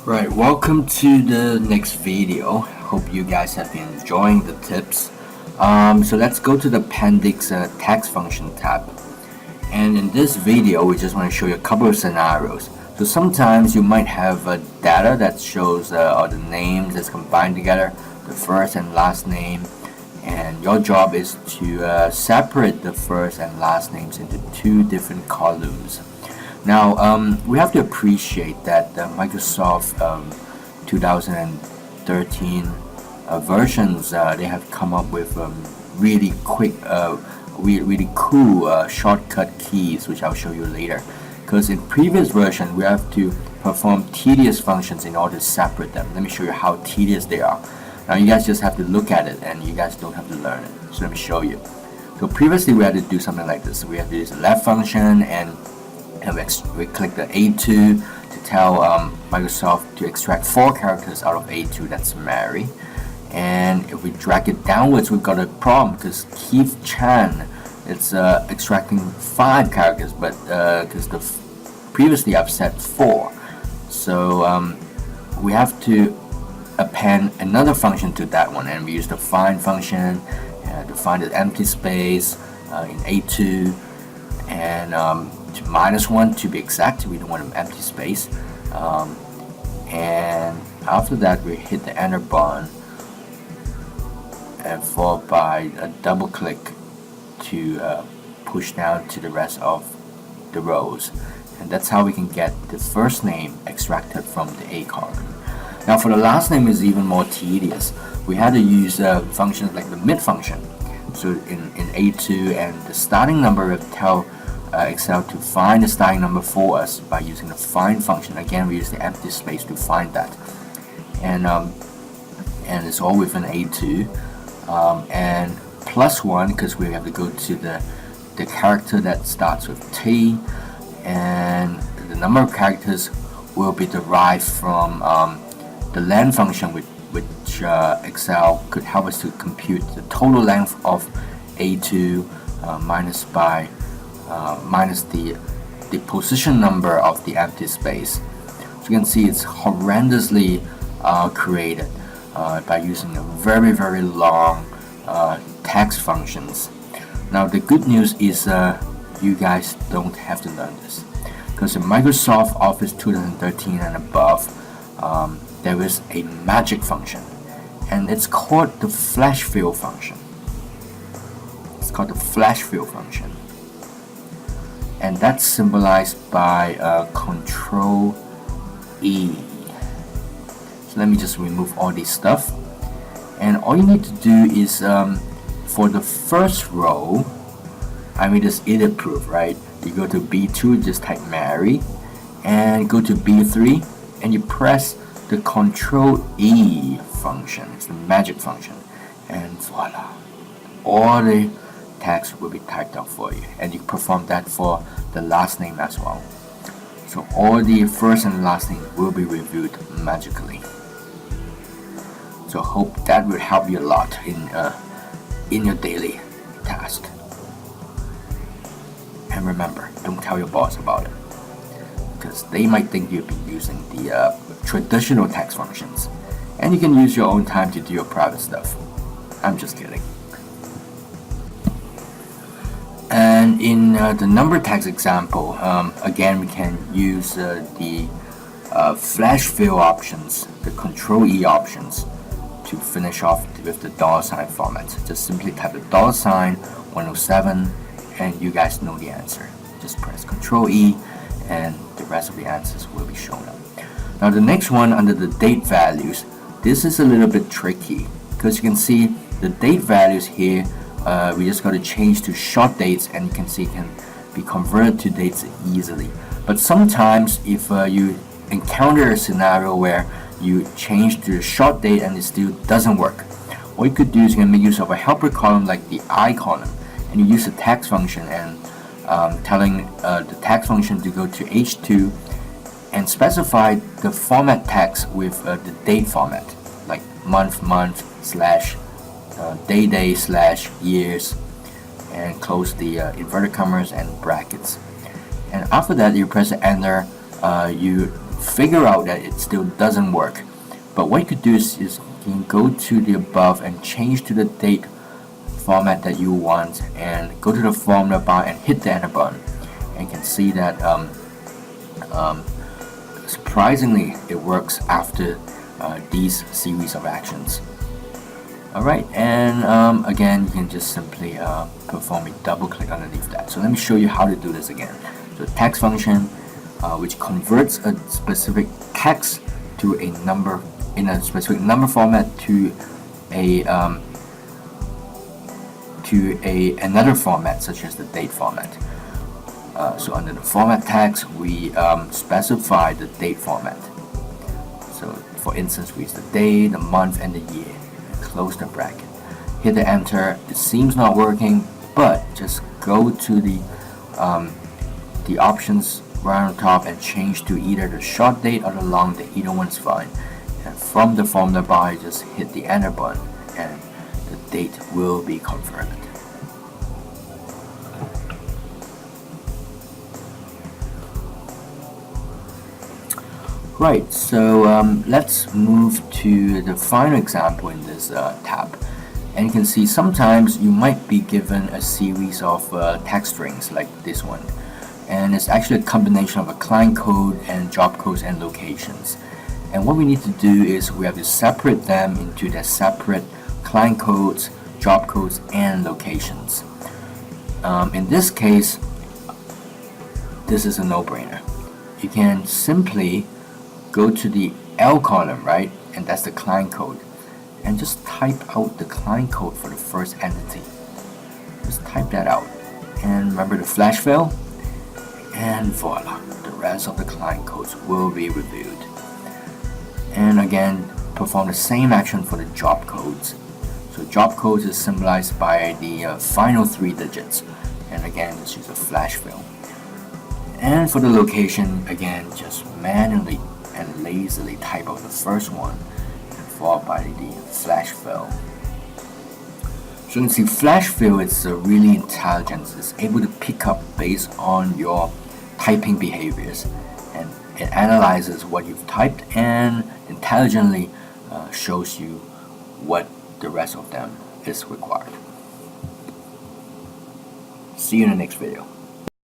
Right, welcome to the next video. Hope you guys have been enjoying the tips. So let's go to the appendix text function tab. And in this video, we just want to show you a couple of scenarios. So sometimes you might have data that shows all the names that's combined together, the first and last name, and your job is to separate the first and last names into two different columns. Now, we have to appreciate that the Microsoft 2013 versions, they have come up with really quick, really cool shortcut keys, which I'll show you later. Because in previous version, we have to perform tedious functions in order to separate them. Let me show you how tedious they are. Now, you guys just have to look at it, and you guys don't have to learn it. So let me show you. So previously, we had to do something like this. We had to use a left function, and we click the A2 to tell Microsoft to extract 4 characters out of A2. That's Mary. And if we drag it downwards, we've got a problem because Keith Chan, it's extracting 5 characters, but because previously I've set 4, so we have to append another function to that one, and we use the find function to find the empty space in A2, and to -1 to be exact. We don't want an empty space, and after that we hit the enter button and followed by a double click to push down to the rest of the rows, and that's how we can get the first name extracted from the A column. Now for the last name is even more tedious. We had to use functions like the mid function. So in A2, and the starting number will tell Excel to find the starting number for us by using the find function. Again, we use the empty space to find that, and it's all within A2, and +1 because we have to go to the character that starts with T, and the number of characters will be derived from the len function, which Excel could help us to compute the total length of A2 minus the position number of the empty space. So you can see it's horrendously created by using a very long text functions. Now the good news is you guys don't have to learn this, because in Microsoft Office 2013 and above, there is a magic function, and it's called the flash fill function. It's called the flash fill function, and that's symbolized by Control E. So let me just remove all this stuff, and all you need to do is for the first row, I mean this edit proof, right? You go to B2, just type Mary, and go to B3, and you press the Control E function. It's the magic function, and voila, all the text will be typed out for you, and you perform that for the last name as well. So all the first and last name will be reviewed magically. So hope that will help you a lot in your daily task. And remember, don't tell your boss about it, because they might think you've been using the traditional text functions, and you can use your own time to do your private stuff. I'm just kidding. And in the number text example, again we can use the flash fill options, the Control E options, to finish off with the $ format. Just simply type the $107, and you guys know the answer. Just press Control E, and the rest of the answers will be shown up. Now the next one, under the date values, this is a little bit tricky, because you can see the date values here. We just got to change to short dates, and you can see it can be converted to dates easily. But sometimes if you encounter a scenario where you change to a short date and it still doesn't work, what you could do is you can make use of a helper column like the I column, and you use the text function and telling the text function to go to H2 and specify the format text with the date format, like month slash day slash years, and close the inverted commas and brackets. And after that, you press enter. You figure out that it still doesn't work. But what you could do is you can go to the above and change to the date format that you want, and go to the formula bar and hit the enter button, and you can see that surprisingly it works after these series of actions. Alright, and again you can just simply perform a double click underneath that. So let me show you how to do this again. So text function which converts a specific text to a number in a specific number format to another format such as the date format. So under the format text we specify the date format. So for instance we use the day, the month, and the year. Close the bracket. Hit the enter. It seems not working, but just go to the options right on top and change to either the short date or the long date. Either one's fine. And from the formula bar, just hit the enter button, and the date will be converted. Right, so let's move to the final example in this tab. And you can see sometimes you might be given a series of text strings like this one. And it's actually a combination of a client code and job codes and locations. And what we need to do is we have to separate them into their separate client codes, job codes, and locations. In this case, this is a no-brainer. You can simply go to the L column, right? And that's the client code. And just type out the client code for the first entity. Just type that out. And remember the flash fill. And voila, the rest of the client codes will be reviewed. And again, perform the same action for the job codes. So job codes is symbolized by the final 3 digits. And again, just use a flash fill. And for the location, again, just manually and lazily type out the first one, followed by the flash fill. So you can see flash fill is really intelligent. It's able to pick up based on your typing behaviors, and it analyzes what you've typed and intelligently shows you what the rest of them is required. See you in the next video.